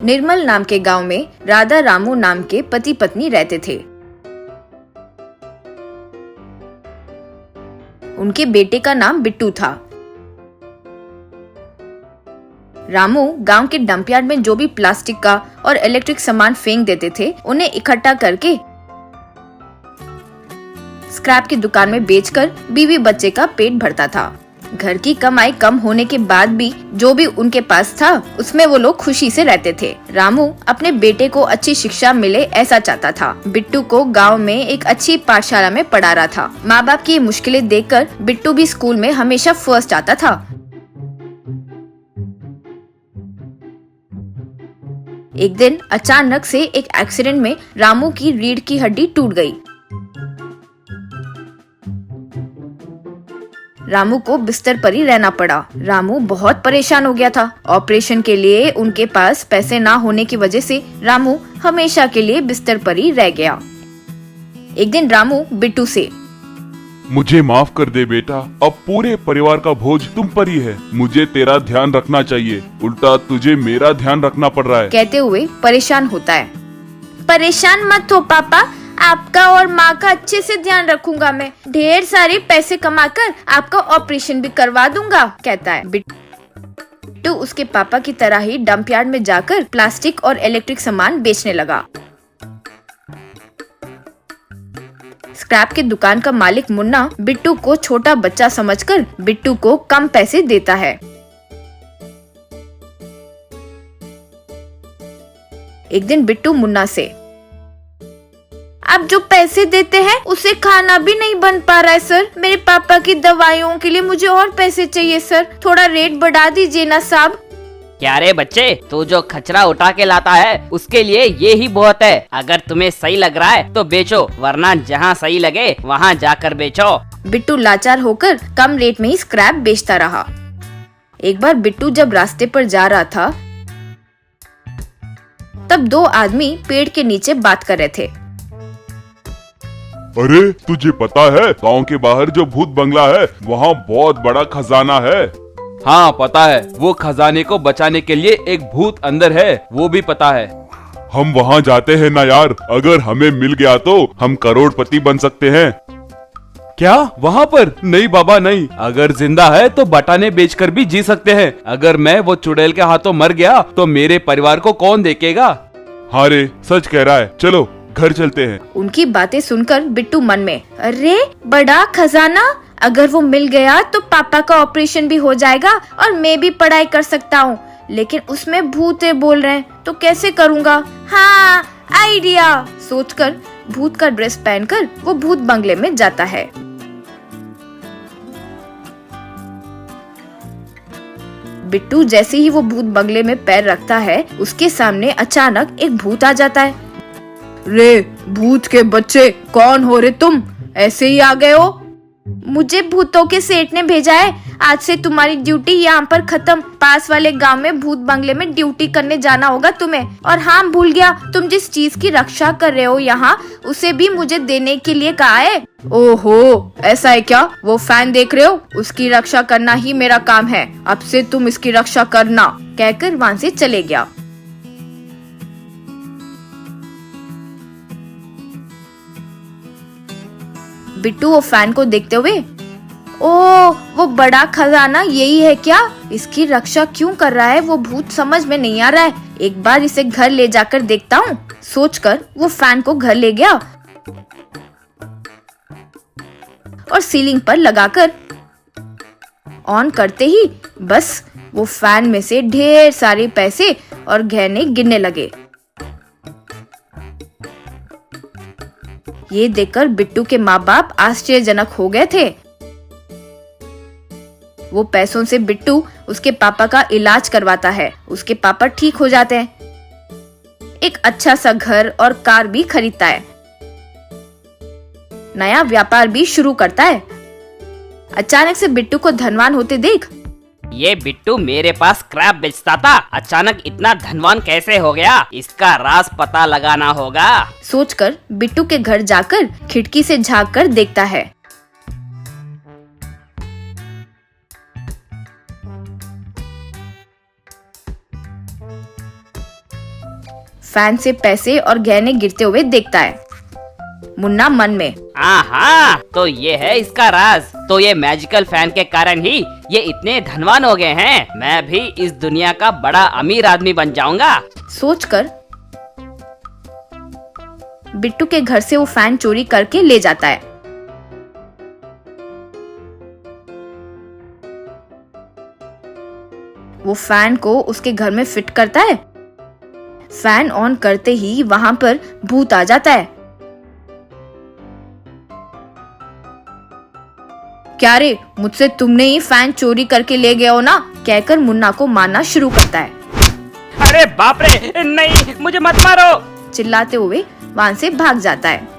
निर्मल नाम के गांव में राधा रामू नाम के पति पत्नी रहते थे। उनके बेटे का नाम बिट्टू था। रामू गांव के डंपयार्ड में जो भी प्लास्टिक का और इलेक्ट्रिक सामान फेंक देते थे, उन्हें इकट्ठा करके स्क्रैप की दुकान में बेचकर बीवी बच्चे का पेट भरता था। घर की कमाई कम होने के बाद भी जो भी उनके पास था, उसमें वो लोग खुशी से रहते थे। रामू अपने बेटे को अच्छी शिक्षा मिले ऐसा चाहता था। बिट्टू को गांव में एक अच्छी पाठशाला में पढ़ा रहा था। माँ बाप की ये मुश्किलें देखकर बिट्टू भी स्कूल में हमेशा फर्स्ट आता था। एक दिन अचानक से एक एक्सीडेंट में रामू की रीढ़ की हड्डी टूट गई। रामू को बिस्तर पर ही रहना पड़ा। रामू बहुत परेशान हो गया था। ऑपरेशन के लिए उनके पास पैसे ना होने की वजह से रामू हमेशा के लिए बिस्तर पर ही रह गया। एक दिन रामू बिट्टू से, मुझे माफ कर दे बेटा, अब पूरे परिवार का बोझ तुम पर ही है। मुझे तेरा ध्यान रखना चाहिए, उल्टा तुझे मेरा ध्यान रखना पड़ रहा है, कहते हुए परेशान होता है। परेशान मत हो पापा, आपका और माँ का अच्छे से ध्यान रखूंगा। मैं ढेर सारे पैसे कमाकर आपका ऑपरेशन भी करवा दूंगा, कहता है। बिट्टू उसके पापा की तरह ही डंपयार्ड में जाकर प्लास्टिक और इलेक्ट्रिक सामान बेचने लगा। स्क्रैप की दुकान का मालिक मुन्ना बिट्टू को छोटा बच्चा समझकर बिट्टू को कम पैसे देता है। एक दिन बिट्टू मुन्ना से, आप जो पैसे देते हैं उससे खाना भी नहीं बन पा रहा है सर। मेरे पापा की दवाइयों के लिए मुझे और पैसे चाहिए सर, थोड़ा रेट बढ़ा दीजिए ना साहब। क्या रे बच्चे, तू जो कचरा उठा के लाता है उसके लिए ये ही बहुत है। अगर तुम्हें सही लग रहा है तो बेचो, वरना जहाँ सही लगे वहाँ जाकर बेचो। बिट्टू लाचार होकर कम रेट में ही स्क्रैप बेचता रहा। एक बार बिट्टू जब रास्ते पर जा रहा था, तब दो आदमी पेड़ के नीचे बात कर रहे थे। अरे तुझे पता है, गांव के बाहर जो भूत बंगला है वहाँ बहुत बड़ा खजाना है। हाँ पता है, वो खजाने को बचाने के लिए एक भूत अंदर है, वो भी पता है। हम वहाँ जाते हैं ना यार, अगर हमें मिल गया तो हम करोड़पति बन सकते हैं। क्या वहाँ पर? नहीं बाबा नहीं, अगर जिंदा है तो बटाने बेचकर भी जी सकते हैं। अगर मैं वो चुड़ैल के हाथों मर गया तो मेरे परिवार को कौन देखेगा? हाँ रे, सच कह रहा है, चलो घर चलते हैं। उनकी बातें सुनकर बिट्टू मन में, अरे बड़ा खजाना, अगर वो मिल गया तो पापा का ऑपरेशन भी हो जाएगा और मैं भी पढ़ाई कर सकता हूँ। लेकिन उसमें भूत बोल रहे हैं तो कैसे करूँगा? हाँ आइडिया, सोचकर भूत का ड्रेस पहनकर वो भूत बंगले में जाता है। बिट्टू जैसे ही वो भूत बंगले में पैर रखता है, उसके सामने अचानक एक भूत आ जाता है। रे भूत के बच्चे, कौन हो रे तुम? ऐसे ही आ गए हो? मुझे भूतों के सेठ ने भेजा है, आज से तुम्हारी ड्यूटी यहाँ पर खत्म। पास वाले गांव में भूत बंगले में ड्यूटी करने जाना होगा तुम्हें। और हाँ भूल गया, तुम जिस चीज की रक्षा कर रहे हो यहाँ, उसे भी मुझे देने के लिए कहा है। ओहो ऐसा है क्या? वो फैन देख रहे हो, उसकी रक्षा करना ही मेरा काम है। अब से तुम इसकी रक्षा करना, कहकर वहाँ से चले गया। बिट्टू वो फैन को देखते हुए, ओह वो बड़ा खजाना यही है क्या? इसकी रक्षा क्यों कर रहा है वो भूत, समझ में नहीं आ रहा है। एक बार इसे घर ले जाकर देखता हूँ, सोचकर वो फैन को घर ले गया और सीलिंग पर लगाकर ऑन करते ही बस वो फैन में से ढेर सारे पैसे और गहने गिरने लगे। ये देखकर बिट्टू के माँ बाप आश्चर्यजनक हो गए थे। वो पैसों से बिट्टू उसके पापा का इलाज करवाता है। उसके पापा ठीक हो जाते हैं। एक अच्छा सा घर और कार भी खरीदता है। नया व्यापार भी शुरू करता है। अचानक से बिट्टू को धनवान होते देख, ये बिट्टू मेरे पास स्क्रैप बेचता था, अचानक इतना धनवान कैसे हो गया? इसका राज पता लगाना होगा, सोचकर बिट्टू के घर जाकर खिड़की से झांक कर देखता है। फैन से पैसे और गहने गिरते हुए देखता है। मुन्ना मन में, आहा, तो ये है इसका राज। तो ये मैजिकल फैन के कारण ही ये इतने धनवान हो गए हैं। मैं भी इस दुनिया का बड़ा अमीर आदमी बन जाऊंगा। सोचकर बिट्टू के घर से वो फैन चोरी करके ले जाता है। वो फैन को उसके घर में फिट करता है। फैन ऑन करते ही वहां पर भूत आ जाता है। क्या रे, मुझसे तुमने ही फैन चोरी करके ले गए हो ना, कहकर मुन्ना को मारना शुरू करता है। अरे बाप रे, नहीं, मुझे मत मारो। चिल्लाते हुए वहां से भाग जाता है।